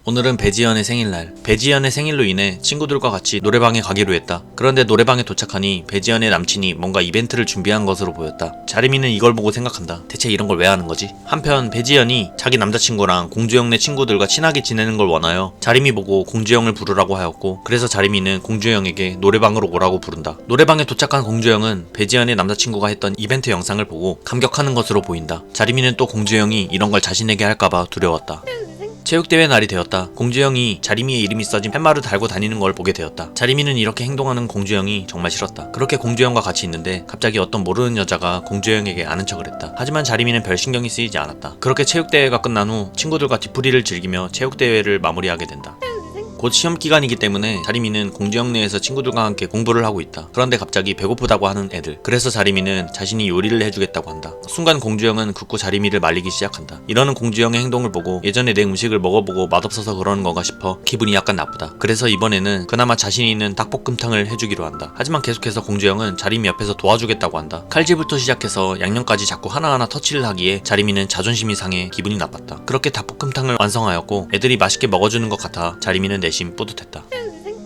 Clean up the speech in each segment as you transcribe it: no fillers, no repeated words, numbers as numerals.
오늘은 배지연의 생일날. 배지연의 생일로 인해 친구들과 같이 노래방에 가기로 했다. 그런데 노래방에 도착하니 배지연의 남친이 뭔가 이벤트를 준비한 것으로 보였다. 자리미는 이걸 보고 생각한다. 대체 이런 걸 왜 하는 거지? 한편 배지연이 자기 남자친구랑 공주영네 친구들과 친하게 지내는 걸 원하여 자리미 보고 공주영을 부르라고 하였고, 그래서 자리미는 공주영에게 노래방으로 오라고 부른다. 노래방에 도착한 공주영은 배지연의 남자친구가 했던 이벤트 영상을 보고 감격하는 것으로 보인다. 자리미는 또 공주영이 이런 걸 자신에게 할까봐 두려웠다. 체육대회 날이 되었다. 공주영이 자리미의 이름이 써진 팻말을 달고 다니는 걸 보게 되었다. 자리미는 이렇게 행동하는 공주영이 정말 싫었다. 그렇게 공주영과 같이 있는데 갑자기 어떤 모르는 여자가 공주영에게 아는 척을 했다. 하지만 자리미는 별 신경이 쓰이지 않았다. 그렇게 체육대회가 끝난 후 친구들과 뒤풀이를 즐기며 체육대회를 마무리하게 된다. 곧 시험 기간이기 때문에 자리미는 공주영 내에서 친구들과 함께 공부를 하고 있다. 그런데 갑자기 배고프다고 하는 애들. 그래서 자리미는 자신이 요리를 해주겠다고 한다. 순간 공주영은 굳고 자리미를 말리기 시작한다. 이러는 공주영의 행동을 보고 예전에 내 음식을 먹어보고 맛없어서 그러는 건가 싶어 기분이 약간 나쁘다. 그래서 이번에는 그나마 자신이 있는 닭볶음탕을 해주기로 한다. 하지만 계속해서 공주영은 자리미 옆에서 도와주겠다고 한다. 칼질부터 시작해서 양념까지 자꾸 하나하나 터치를 하기에 자리미는 자존심이 상해 기분이 나빴다. 그렇게 닭볶음탕을 완성하였고 애들이 맛있게 먹어주는 것 같아 자리미는 내심 뿌듯했다.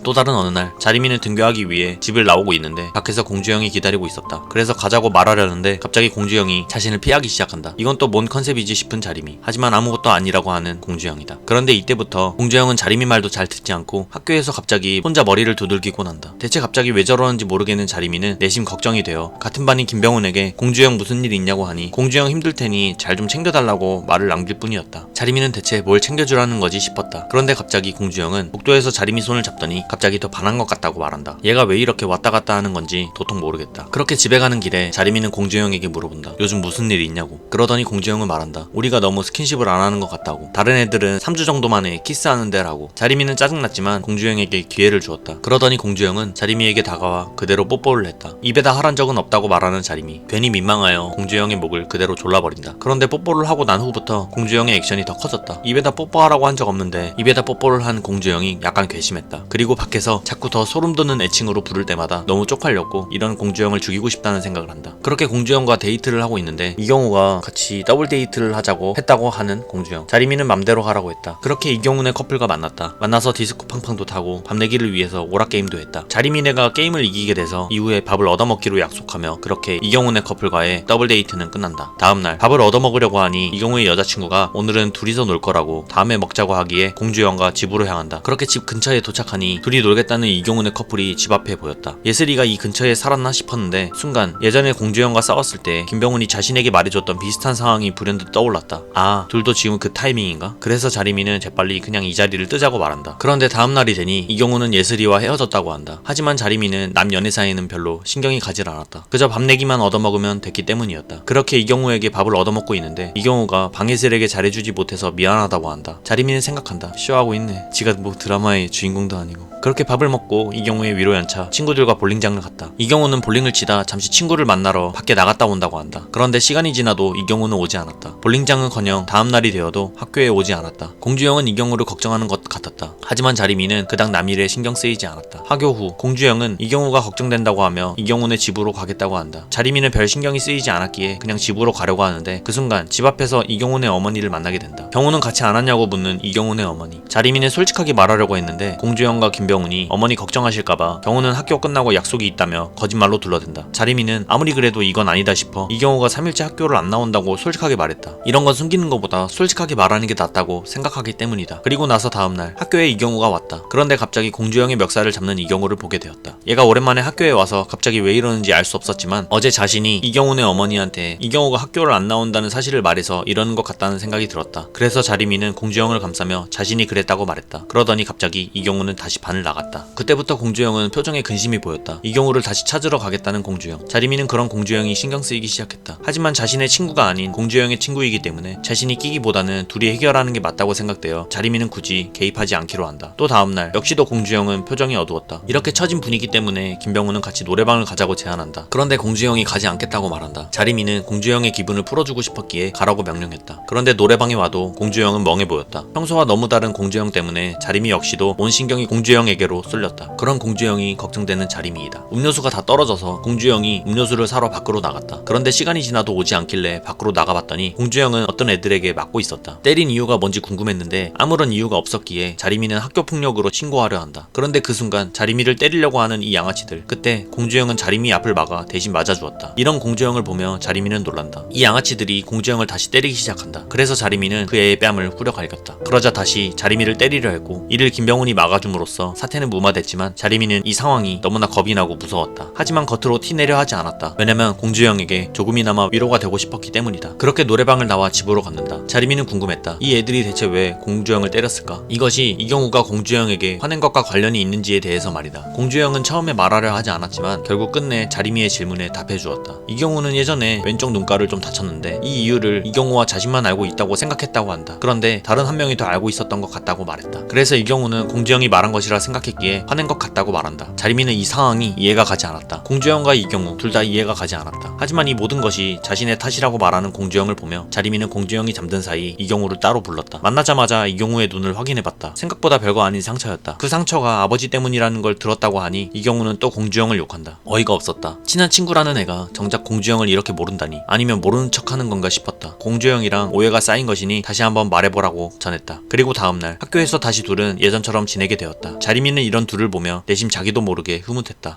또 다른 어느 날 자리미는 등교하기 위해 집을 나오고 있는데 밖에서 공주영이 기다리고 있었다. 그래서 가자고 말하려는데 갑자기 공주영이 자신을 피하기 시작한다. 이건 또 뭔 컨셉이지 싶은 자리미. 하지만 아무것도 아니라고 하는 공주영이다. 그런데 이때부터 공주영은 자리미 말도 잘 듣지 않고 학교에서 갑자기 혼자 머리를 두들기곤 한다. 대체 갑자기 왜 저러는지 모르겠는 자리미는 내심 걱정이 되어 같은 반인 김병훈에게 공주영 무슨 일 있냐고 하니 공주영 힘들 테니 잘 좀 챙겨달라고 말을 남길 뿐이었다. 자리미는 대체 뭘 챙겨주라는 거지 싶었다. 그런데 갑자기 공주영은 복도에서 자리미 손을 잡더니 갑자기 더 반한 것 같다고 말한다. 얘가 왜 이렇게 왔다 갔다 하는 건지 도통 모르겠다. 그렇게 집에 가는 길에 자리미는 공주영에게 물어본다. 요즘 무슨 일이 있냐고. 그러더니 공주영은 말한다. 우리가 너무 스킨십을 안 하는 것 같다고. 다른 애들은 3주 정도 만에 키스하는데 라고. 자리미는 짜증났지만 공주영에게 기회를 주었다. 그러더니 공주영은 자리미에게 다가와 그대로 뽀뽀를 했다. 입에다 하란 적은 없다고 말하는 자리미. 괜히 민망하여 공주영의 목을 그대로 졸라버린다. 그런데 뽀뽀를 하고 난 후부터 공주영의 액션이 더 커졌다. 입에다 뽀뽀하라고 한 적 없는데 입에다 뽀뽀를 한 공주영이 약간 괘씸했다. 그리고 밖에서 자꾸 더 소름 돋는 애칭으로 부를 때마다 너무 쪽팔렸고 이런 공주영을 죽이고 싶다는 생각을 한다. 그렇게 공주영과 데이트를 하고 있는데 이경우가 같이 더블 데이트를 하자고 했다고 하는 공주영. 자리미는 맘대로 하라고 했다. 그렇게 이경훈의 커플과 만났다. 만나서 디스코 팡팡도 타고 밤 내기를 위해서 오락게임도 했다. 자리미네가 게임을 이기게 돼서 이후에 밥을 얻어먹기로 약속하며 그렇게 이경훈의 커플과의 더블 데이트는 끝난다. 다음날 밥을 얻어먹으려고 하니 이경우의 여자친구가 오늘은 둘이서 놀 거라고 다음에 먹자고 하기에 공주영과 집으로 향한다. 그렇게 집 근처에 도착하니 둘이 놀겠다는 이경훈의 커플이 집 앞에 보였다. 예슬이가 이 근처에 살았나 싶었는데 순간 예전에 공주영과 싸웠을 때 김병훈이 자신에게 말해줬던 비슷한 상황이 불현듯 떠올랐다. 아, 둘도 지금 그 타이밍인가? 그래서 자리미는 재빨리 그냥 이 자리를 뜨자고 말한다. 그런데 다음날이 되니 이경훈은 예슬이와 헤어졌다고 한다. 하지만 자리미는 남 연애 사이에는 별로 신경이 가질 않았다. 그저 밥 내기만 얻어먹으면 됐기 때문이었다. 그렇게 이경우에게 밥을 얻어먹고 있는데 이경우가 방예슬에게 잘해주지 못해서 미안하다고 한다. 자리미는 생각한다. 쇼하고 있네. 지가 뭐 드라마의 주인공도 아니고. 그렇게 밥을 먹고 이경우의 위로 연차 친구들과 볼링장을 갔다. 이경우는 볼링을 치다 잠시 친구를 만나러 밖에 나갔다 온다고 한다. 그런데 시간이 지나도 이경우는 오지 않았다. 볼링장은커녕 다음날이 되어도 학교에 오지 않았다. 공주영은 이경우를 걱정하는 것 같았다. 하지만 자리미는 그닥 남일에 신경 쓰이지 않았다. 학교 후 공주영은 이경우가 걱정된다고 하며 이경훈의 집으로 가겠다고 한다. 자리미는 별 신경이 쓰이지 않았기에 그냥 집으로 가려고 하는데 그 순간 집 앞에서 이경훈의 어머니를 만나게 된다. 경우는 같이 안 왔냐고 묻는 이경훈의 어머니. 자리미는 솔직하게 말하려고 했는데 공주영과 김병훈이 어머니 걱정하실까봐 경우는 학교 끝나고 약속이 있다며 거짓말로 둘러댄다. 자리미는 아무리 그래도 이건 아니다 싶어 이경우가 3일째 학교를 안 나온다고 솔직하게 말했다. 이런 건 숨기는 것보다 솔직하게 말하는 게 낫다고 생각하기 때문이다. 그리고 나서 다음날 학교에 이경우가 왔다. 그런데 갑자기 공주영의 멱살을 잡는 이경우를 보게 되었다. 얘가 오랜만에 학교에 와서 갑자기 왜 이러는지 알 수 없었지만 어제 자신이 이경훈의 어머니한테 이경우가 학교를 안 나온다는 사실을 말해서 이러는 것 같다는 생각이 들었다. 그래서 자리미는 공주영을 감싸며 자신이 그랬다고 말했다. 그러더니 갑자기 이경우는 다시 반을 나갔다. 그때부터 공주영은 표정에 근심이 보였다. 이경우를 다시 찾으러 가겠다는 공주영. 자리미는 그런 공주영이 신경 쓰이기 시작했다. 하지만 자신의 친구가 아닌 공주영의 친구이기 때문에 자신이 끼기보다는 둘이 해결하는 게 맞다고 생각되어 자리미는 굳이 개입하지 않기로 한다. 또 다음날 역시도 공주영은 표정이 어두웠다. 이렇게 처진 분위기 때문에 김병훈은 같이 노래방을 가자고 제안한다. 그런데 공주영이 가지 않겠다고 말한다. 자리미는 공주영의 기분을 풀어주고 싶었기에 가라고 명령했다. 그런데 노래방에 와도 공주영은 멍해 보였다. 평소와 너무 다른 공주영 때문에 자리미 역시도 온 신경이 공주영에 공주영에게로 쏠렸다. 그런 공주영이 걱정되는 자리미이다. 음료수가 다 떨어져서 공주영이 음료수를 사러 밖으로 나갔다. 그런데 시간이 지나도 오지 않길래 밖으로 나가봤더니 공주영은 어떤 애들에게 맞고 있었다. 때린 이유가 뭔지 궁금했는데 아무런 이유가 없었기에 자리미는 학교폭력으로 신고하려 한다. 그런데 그 순간 자리미를 때리려고 하는 이 양아치들. 그때 공주영은 자리미 앞을 막아 대신 맞아주었다. 이런 공주영을 보며 자리미는 놀란다. 이 양아치들이 공주영을 다시 때리기 시작한다. 그래서 자리미는 그 애의 뺨을 후려갈겼다. 그러자 다시 자리미를 때리려 했고 이를 김병훈이 막아줌으로써 사태는 무마됐지만 자리미는 이 상황이 너무나 겁이 나고 무서웠다. 하지만 겉으로 티내려 하지 않았다. 왜냐면 공주영에게 조금이나마 위로가 되고 싶었기 때문이다. 그렇게 노래방을 나와 집으로 갔는다. 자리미는 궁금했다. 이 애들이 대체 왜 공주영을 때렸을까? 이것이 이경우가 공주영에게 화낸 것과 관련이 있는지에 대해서 말이다. 공주영은 처음에 말하려 하지 않았지만 결국 끝내 자리미의 질문에 답해주었다. 이경우는 예전에 왼쪽 눈가를 좀 다쳤는데 이 이유를 이경우와 자신만 알고 있다고 생각했다고 한다. 그런데 다른 한 명이 더 알고 있었던 것 같다고 말했다. 그래서 이경우는 공주영이 말한 것이라 생각했기에 화낸 것 같다고 말한다. 자리미는 이 상황이 이해가 가지 않았다. 공주영과 이경우 둘 다 이해가 가지 않았다. 하지만 이 모든 것이 자신의 탓이라고 말하는 공주영을 보며 자리미는 공주영이 잠든 사이 이경우를 따로 불렀다. 만나자마자 이경우의 눈을 확인해봤다. 생각보다 별거 아닌 상처였다. 그 상처가 아버지 때문이라는 걸 들었다고 하니 이경우는 또 공주영을 욕한다. 어이가 없었다. 친한 친구라는 애가 정작 공주영을 이렇게 모른다니. 아니면 모르는 척하는 건가 싶었다. 공주영이랑 오해가 쌓인 것이니 다시 한번 말해보라고 전했다. 그리고 다음날 학교에서 다시 둘은 예전처럼 지내게 되었다. 자리미는 이런 둘을 보며 내심 자기도 모르게 흐뭇했다.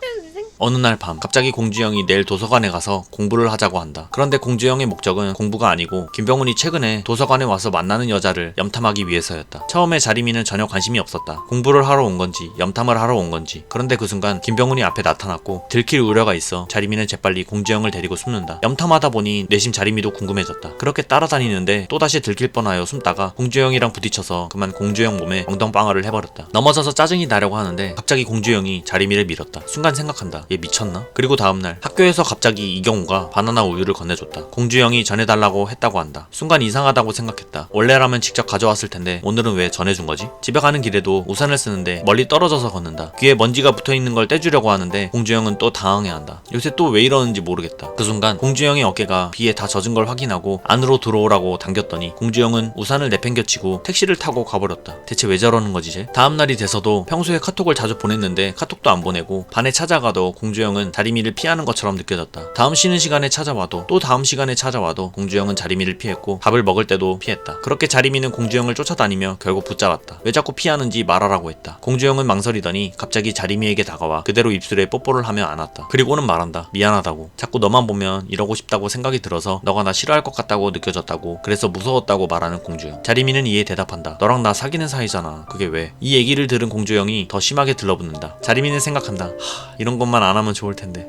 어느 날 밤 갑자기 공주영이 내일 도서관에 가서 공부를 하자고 한다. 그런데 공주영의 목적은 공부가 아니고 김병훈이 최근에 도서관에 와서 만나는 여자를 염탐하기 위해서였다. 처음에 자리미는 전혀 관심이 없었다. 공부를 하러 온 건지 염탐을 하러 온 건지. 그런데 그 순간 김병훈이 앞에 나타났고 들킬 우려가 있어 자리미는 재빨리 공주영을 데리고 숨는다. 염탐하다 보니 내심 자리미도 궁금해졌다. 그렇게 따라다니는데 또다시 들킬 뻔하여 숨다가 공주영이랑 부딪혀서 그만 공주영 몸에 엉덩방아를 해버렸다. 넘어져서 짜증이 나려고 하는데 갑자기 공주영이 자리미를 밀었다. 순간 생각한다. 얘 미쳤나? 그리고 다음날 학교에서 갑자기 이경우가 바나나 우유를 건네줬다. 공주영이 전해달라고 했다고 한다. 순간 이상하다고 생각했다. 원래라면 직접 가져왔을 텐데 오늘은 왜 전해준 거지? 집에 가는 길에도 우산을 쓰는데 멀리 떨어져서 걷는다. 귀에 먼지가 붙어있는 걸 떼주려고 하는데 공주영은 또 당황해한다. 요새 또 왜 이러는지 모르겠다. 그 순간 공주영의 어깨가 비에 다 젖은 걸 확인하고 안으로 들어오라고 당겼더니 공주영은 우산을 내팽겨치고 택시를 타고 가버렸다. 대체 왜 저러는 거지 쟤? 다음날이 돼서도 평소에 카톡을 자주 보냈는데 카톡도 안 보내고 반에 찾아가도 공주영은 자리미를 피하는 것처럼 느껴졌다. 다음 쉬는 시간에 찾아와도 또 다음 시간에 찾아와도 공주영은 자리미를 피했고 밥을 먹을 때도 피했다. 그렇게 자리미는 공주영을 쫓아다니며 결국 붙잡았다. 왜 자꾸 피하는지 말하라고 했다. 공주영은 망설이더니 갑자기 자리미에게 다가와 그대로 입술에 뽀뽀를 하며 안았다. 그리고는 말한다. 미안하다고. 자꾸 너만 보면 이러고 싶다고 생각이 들어서 너가 나 싫어할 것 같다고 느껴졌다고. 그래서 무서웠다고 말하는 공주영. 자리미는 이에 대답한다. 너랑 나 사귀는 사이잖아. 그게 왜? 이 얘기를 들은 공주영이 더 심하게 들러붙는다. 자리미는 생각한다. 이런 것만 안 하면 좋을 텐데.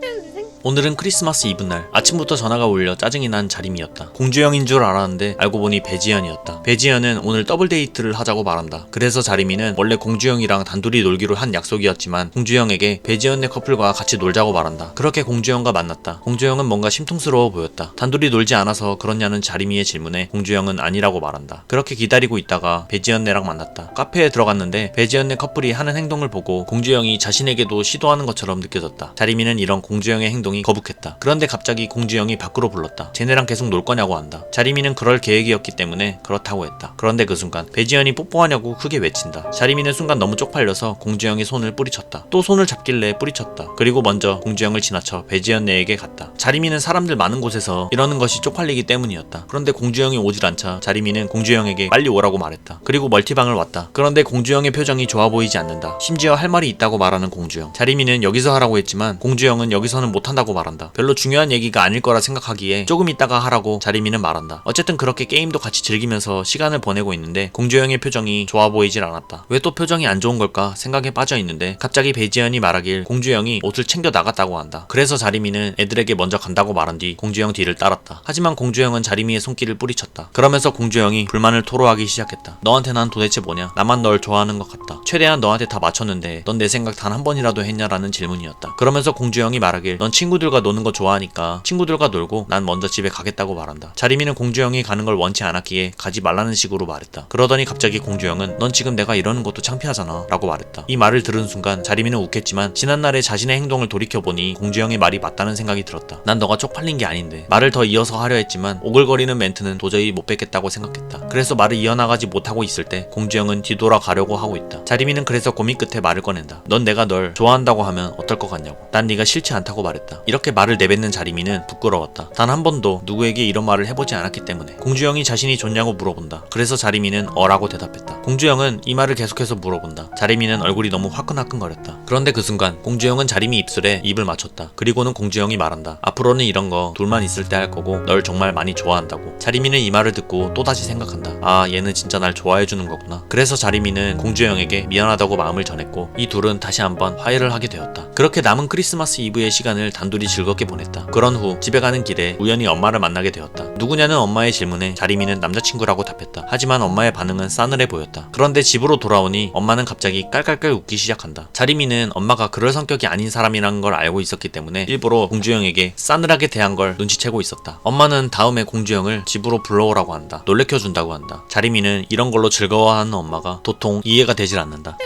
오늘은 크리스마스 이브날 아침부터 전화가 울려 짜증이 난 자리미였다. 공주영인 줄 알았는데 알고 보니 배지연이었다. 배지연은 오늘 더블 데이트를 하자고 말한다. 그래서 자리미는 원래 공주영이랑 단둘이 놀기로 한 약속이었지만 공주영에게 배지연네 커플과 같이 놀자고 말한다. 그렇게 공주영과 만났다. 공주영은 뭔가 심통스러워 보였다. 단둘이 놀지 않아서 그렇냐는 자리미의 질문에 공주영은 아니라고 말한다. 그렇게 기다리고 있다가 배지연네랑 만났다. 카페에 들어갔는데 배지연네 커플이 하는 행동을 보고 공주영이 자신에게도 시도하는 것처럼 느껴졌다. 자리미는 이런 공주영의 행동이 거북했다. 그런데 갑자기 공주영이 밖으로 불렀다. 쟤네랑 계속 놀 거냐고 한다. 자리미는 그럴 계획이었기 때문에 그렇다고 했다. 그런데 그 순간 배지연이 뽀뽀하냐고 크게 외친다. 자리미는 순간 너무 쪽팔려서 공주영의 손을 뿌리쳤다. 또 손을 잡길래 뿌리쳤다. 그리고 먼저 공주영을 지나쳐 배지연네에게 갔다. 자리미는 사람들 많은 곳에서 이러는 것이 쪽팔리기 때문이었다. 그런데 공주영이 오질 않자 자리미는 공주영에게 빨리 오라고 말했다. 그리고 멀티방을 왔다. 그런데 공주영의 표정이 좋아 보이지 않는다. 심지어 할 말이 있다고 말하는 공주영. 자리미는 여기서 하라고 했지만 공주영은 여기서는 못한다고 말한다. 별로 중요한 얘기가 아닐 거라 생각하기에 조금 있다가 하라고 자리미는 말한다. 어쨌든 그렇게 게임도 같이 즐기면서 시간을 보내고 있는데 공주영의 표정이 좋아 보이질 않았다. 왜 또 표정이 안 좋은 걸까 생각에 빠져 있는데 갑자기 배지연이 말하길 공주영이 옷을 챙겨 나갔다고 한다. 그래서 자리미는 애들에게 먼저 간다고 말한 뒤 공주영 뒤를 따랐다. 하지만 공주영은 자리미의 손길을 뿌리쳤다. 그러면서 공주영이 불만을 토로하기 시작했다. 너한테 난 도대체 뭐냐? 나만 널 좋아하는 것 같다. 최대한 너한테 다 맞췄는데 넌 내 생각 단 한 번이라도 했냐라는 질문이었다. 그러면서 공주영이 말하길 넌 친구 친구들과 노는 거 좋아하니까 친구들과 놀고 난 먼저 집에 가겠다고 말한다. 자리미는 공주영이 가는 걸 원치 않았기에 가지 말라는 식으로 말했다. 그러더니 갑자기 공주영은 넌 지금 내가 이러는 것도 창피하잖아 라고 말했다. 이 말을 들은 순간 자리미는 웃겠지만 지난날의 자신의 행동을 돌이켜보니 공주영의 말이 맞다는 생각이 들었다. 난 너가 쪽팔린 게 아닌데. 말을 더 이어서 하려 했지만 오글거리는 멘트는 도저히 못 뱉겠다고 생각했다. 그래서 말을 이어나가지 못하고 있을 때 공주영은 뒤돌아가려고 하고 있다. 자리미는 그래서 고민 끝에 말을 꺼낸다. 넌 내가 널 좋아한다고 하면 어떨 것 같냐고. 난 네가 싫지 않다고 말했다. 이렇게 말을 내뱉는 자리미는 부끄러웠다. 단 한 번도 누구에게 이런 말을 해보지 않았기 때문에. 공주영이 자신이 좋냐고 물어본다. 그래서 자리미는 어라고 대답했다. 공주영은 이 말을 계속해서 물어본다. 자리미는 얼굴이 너무 화끈화끈거렸다. 그런데 그 순간 공주영은 자리미 입술에 입을 맞췄다. 그리고는 공주영이 말한다. 앞으로는 이런 거 둘만 있을 때 할 거고 널 정말 많이 좋아한다고. 자리미는 이 말을 듣고 또다시 생각한다. 아, 얘는 진짜 날 좋아해주는 거구나. 그래서 자리미는 공주영에게 미안하다고 마음을 전했고 이 둘은 다시 한번 화해를 하게 되었다. 그렇게 남은 크리스마스 이브의 시간을 단둘이 즐겁게 보냈다. 그런 후 집에 가는 길에 우연히 엄마를 만나게 되었다. 누구냐는 엄마의 질문에 자리미는 남자친구라고 답했다. 하지만 엄마의 반응은 싸늘해 보였다. 그런데 집으로 돌아오니 엄마는 갑자기 깔깔깔 웃기 시작한다. 자리미는 엄마가 그럴 성격이 아닌 사람이라는 걸 알고 있었기 때문에 일부러 공주영에게 싸늘하게 대한 걸 눈치채고 있었다. 엄마는 다음에 공주영을 집으로 불러오라고 한다. 놀래켜준다고 한다. 자리미는 이런 걸로 즐거워하는 엄마가 도통 이해가 되질 않는다.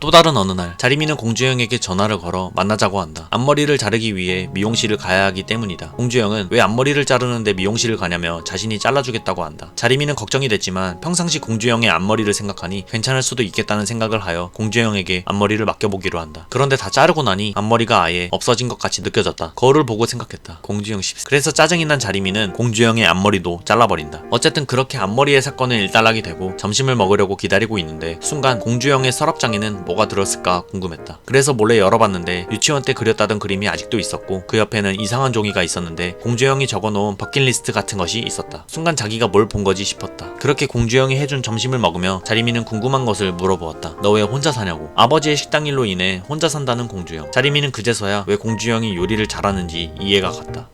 또 다른 어느 날 자리미는 공주영에게 전화를 걸어 만나자고 한다. 앞머리를 자르기 위해 미용실을 가야 하기 때문이다. 공주영은 왜 앞머리를 자르는데 미용실을 가냐며 자신이 잘라주겠다고 한다. 자리미는 걱정이 됐지만 평상시 공주영의 앞머리를 생각하니 괜찮을 수도 있겠다는 생각을 하여 공주영에게 앞머리를 맡겨보기로 한다. 그런데 다 자르고 나니 앞머리가 아예 없어진 것 같이 느껴졌다. 거울을 보고 생각했다. 공주영 씨. 그래서 짜증이 난 자리미는 공주영의 앞머리도 잘라버린다. 어쨌든 그렇게 앞머리의 사건은 일단락이 되고 점심을 먹으려고 기다리고 있는데 순간 공주영의 서랍장에는 뭐가 들었을까 궁금했다. 그래서 몰래 열어봤는데 유치원 때 그렸다던 그림이 아직도 있었고 그 옆에는 이상한 종이가 있었는데 공주영이 적어놓은 버킷리스트 같은 것이 있었다. 순간 자기가 뭘 본 거지 싶었다. 그렇게 공주영이 해준 점심을 먹으며 자리미는 궁금한 것을 물어보았다. 너 왜 혼자 사냐고. 아버지의 식당 일로 인해 혼자 산다는 공주영. 자리미는 그제서야 왜 공주영이 요리를 잘하는지 이해가 갔다.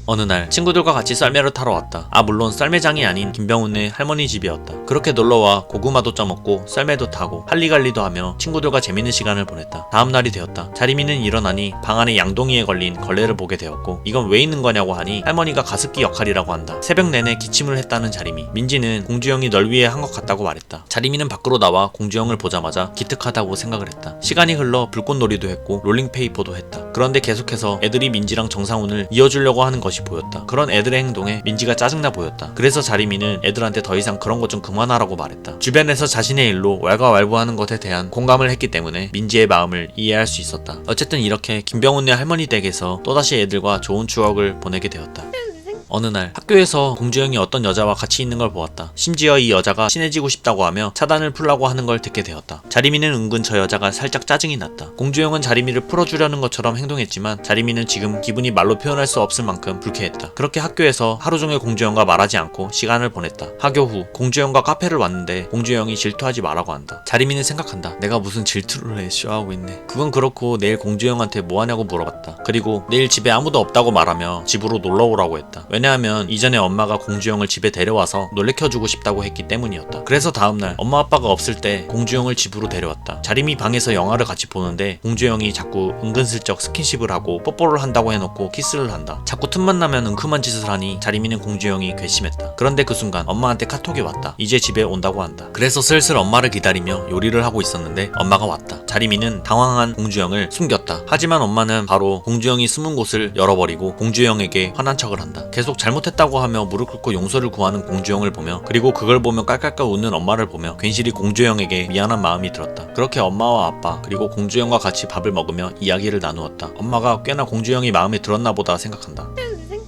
어느 날 친구들과 같이 썰매를 타러 왔다. 아, 물론 썰매장이 아닌 김병훈의 할머니 집이었다. 그렇게 놀러와 고구마도 쪄먹고 썰매도 타고 할리갈리도 하며 친구들과 재밌는 시간을 보냈다. 다음 날이 되었다. 자리미는 일어나니 방 안에 양동이에 걸린 걸레를 보게 되었고 이건 왜 있는 거냐고 하니 할머니가 가습기 역할이라고 한다. 새벽 내내 기침을 했다는 자리미. 민지는 공주영이 널 위해 한 것 같다고 말했다. 자리미는 밖으로 나와 공주영을 보자마자 기특하다고 생각을 했다. 시간이 흘러 불꽃놀이도 했고 롤링페이퍼도 했다. 그런데 계속해서 애들이 민지랑 정상훈을 이어주려고 하는 것이 보였다. 그런 애들의 행동에 민지가 짜증나 보였다. 그래서 자리미는 애들한테 더 이상 그런 것 좀 그만하라고 말했다. 주변에서 자신의 일로 왈가왈부하는 것에 대한 공감을 했기 때문에 민지의 마음을 이해할 수 있었다. 어쨌든 이렇게 김병훈의 할머니 댁에서 또다시 애들과 좋은 추억을 보내게 되었다. 어느 날 학교에서 공주영이 어떤 여자와 같이 있는 걸 보았다. 심지어 이 여자가 친해지고 싶다고 하며 차단을 풀라고 하는 걸 듣게 되었다. 자리미는 은근 저 여자가 살짝 짜증이 났다. 공주영은 자리미를 풀어주려는 것처럼 행동했지만 자리미는 지금 기분이 말로 표현할 수 없을 만큼 불쾌했다. 그렇게 학교에서 하루 종일 공주영과 말하지 않고 시간을 보냈다. 하교 후 공주영과 카페를 왔는데 공주영이 질투하지 말라고 한다. 자리미는 생각한다. 내가 무슨 질투를 해, 쇼하고 있네. 그건 그렇고 내일 공주영한테 뭐 하냐고 물어봤다. 그리고 내일 집에 아무도 없다고 말하며 집으로 놀러 오라고 했다. 왜냐하면 이전에 엄마가 공주영을 집에 데려와서 놀래켜주고 싶다고 했기 때문이었다. 그래서 다음날 엄마 아빠가 없을 때 공주영을 집으로 데려왔다. 자리미 방에서 영화를 같이 보는데 공주영이 자꾸 은근슬쩍 스킨십을 하고 뽀뽀를 한다고 해놓고 키스를 한다. 자꾸 틈만 나면 은큼한 짓을 하니 자리미는 공주영이 괘씸했다. 그런데 그 순간 엄마한테 카톡이 왔다. 이제 집에 온다고 한다. 그래서 슬슬 엄마를 기다리며 요리를 하고 있었는데 엄마가 왔다. 자리미는 당황한 공주영을 숨겼다. 하지만 엄마는 바로 공주영이 숨은 곳을 열어버리고 공주영에게 화난 척을 한다. 계속 잘못했다고 하며 무릎 꿇고 용서를 구하는 공주영을 보며 그리고 그걸 보며 깔깔깔 웃는 엄마를 보며 괜시리 공주영에게 미안한 마음이 들었다. 그렇게 엄마와 아빠 그리고 공주영과 같이 밥을 먹으며 이야기를 나누었다. 엄마가 꽤나 공주영이 마음에 들었나 보다 생각한다.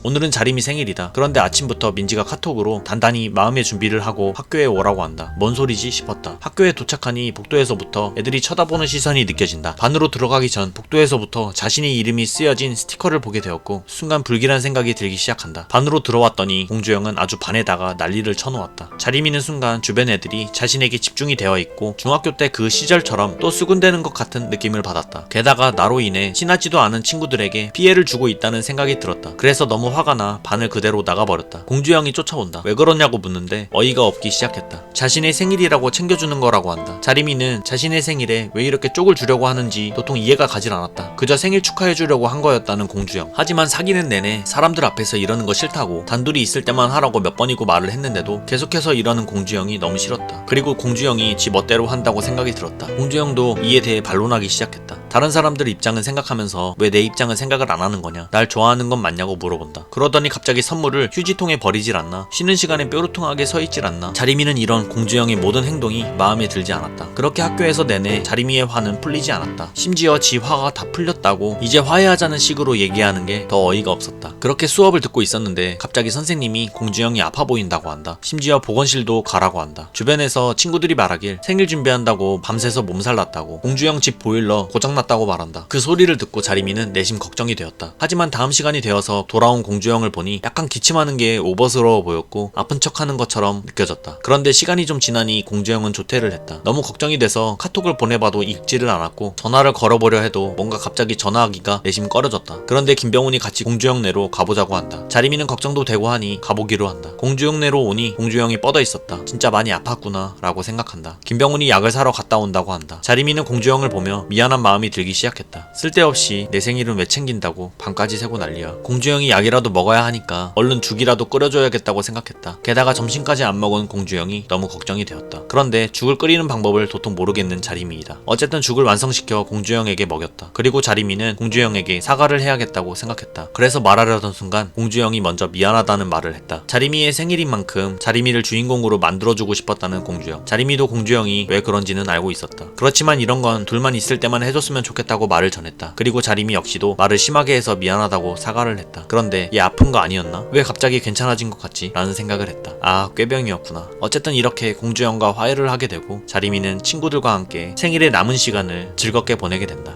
오늘은 자리미 생일이다. 그런데 아침부터 민지가 카톡으로 단단히 마음의 준비를 하고 학교에 오라고 한다. 뭔 소리지 싶었다. 학교에 도착하니 복도에서부터 애들이 쳐다보는 시선이 느껴진다. 반으로 들어가기 전 복도에서부터 자신의 이름이 쓰여진 스티커를 보게 되었고 순간 불길한 생각이 들기 시작한다. 반으로 들어왔더니 공주영은 아주 반에다가 난리를 쳐놓았다. 자리미는 순간 주변 애들이 자신에게 집중이 되어 있고 중학교 때 그 시절처럼 또 수군대는 것 같은 느낌을 받았다. 게다가 나로 인해 친하지도 않은 친구들에게 피해를 주고 있다는 생각이 들었다. 그래서 너무 화가 나 반을 그대로 나가버렸다. 공주영이 쫓아온다. 왜 그러냐고 묻는데 어이가 없기 시작했다. 자신의 생일이라고 챙겨주는 거라고 한다. 자리미는 자신의 생일에 왜 이렇게 쪽을 주려고 하는지 도통 이해가 가질 않았다. 그저 생일 축하해주려고 한 거였다는 공주영. 하지만 사귀는 내내 사람들 앞에서 이러는 거 싫다고 단둘이 있을 때만 하라고 몇 번이고 말을 했는데도 계속해서 이러는 공주영이 너무 싫었다. 그리고 공주영이 지 멋대로 한다고 생각이 들었다. 공주영도 이에 대해 반론하기 시작했다. 다른 사람들 입장은 생각하면서 왜 내 입장은 생각을 안 하는 거냐, 날 좋아하는 건 맞냐고 물어본다. 그러더니 갑자기 선물을 휴지통에 버리질 않나, 쉬는 시간에 뾰루통하게 서 있질 않나. 자리미는 이런 공주영의 모든 행동이 마음에 들지 않았다. 그렇게 학교에서 내내 자리미의 화는 풀리지 않았다. 심지어 지 화가 다 풀렸다고 이제 화해하자는 식으로 얘기하는 게 더 어이가 없었다. 그렇게 수업을 듣고 있었는데 갑자기 선생님이 공주영이 아파 보인다고 한다. 심지어 보건실도 가라고 한다. 주변에서 친구들이 말하길 생일 준비한다고 밤새서 몸살 났다고, 공주영 집 보일러 고장났다고 말한다. 그 소리를 듣고 자리미는 내심 걱정이 되었다. 하지만 다음 시간이 되어서 돌아온 공주영을 보니 약간 기침하는 게 오버스러워 보였고 아픈 척하는 것처럼 느껴졌다. 그런데 시간이 좀 지나니 공주영은 조퇴를 했다. 너무 걱정이 돼서 카톡을 보내봐도 읽지를 않았고 전화를 걸어보려 해도 뭔가 갑자기 전화하기가 내심 꺼려졌다. 그런데 김병훈이 같이 공주영네로 가보자고 한다. 자리미는 걱정도 되고 하니 가보기로 한다. 공주영네로 오니 공주영이 뻗어 있었다. 진짜 많이 아팠구나 라고 생각한다. 김병훈이 약을 사러 갔다 온다고 한다. 자리미는 공주영을 보며 미안한 마음이 들기 시작했다. 쓸데없이 내 생일은 왜 챙긴다고 밤까지 새고 난리야. 공주영이 약이라도 먹어야 하니까 얼른 죽이라도 끓여줘야겠다고 생각했다. 게다가 점심까지 안 먹은 공주영이 너무 걱정이 되었다. 그런데 죽을 끓이는 방법을 도통 모르겠는 자리미이다. 어쨌든 죽을 완성시켜 공주영에게 먹였다. 그리고 자리미는 공주영에게 사과를 해야겠다고 생각했다. 그래서 말하려던 순간 공주영이 먼저 미안하다는 말을 했다. 자리미의 생일인 만큼 자리미를 주인공으로 만들어주고 싶었다는 공주영. 자리미도 공주영이 왜 그런지는 알고 있었다. 그렇지만 이런 건 둘만 있을 때만 해줬으면 좋겠다고 말을 전했다. 그리고 자리미 역시도 말을 심하게 해서 미안하다고 사과를 했다. 그런데 얘 아픈 거 아니었나? 왜 갑자기 괜찮아진 것 같지? 라는 생각을 했다. 아, 꾀병이었구나. 어쨌든 이렇게 공주영과 화해를 하게 되고 자리미는 친구들과 함께 생일의 남은 시간을 즐겁게 보내게 된다.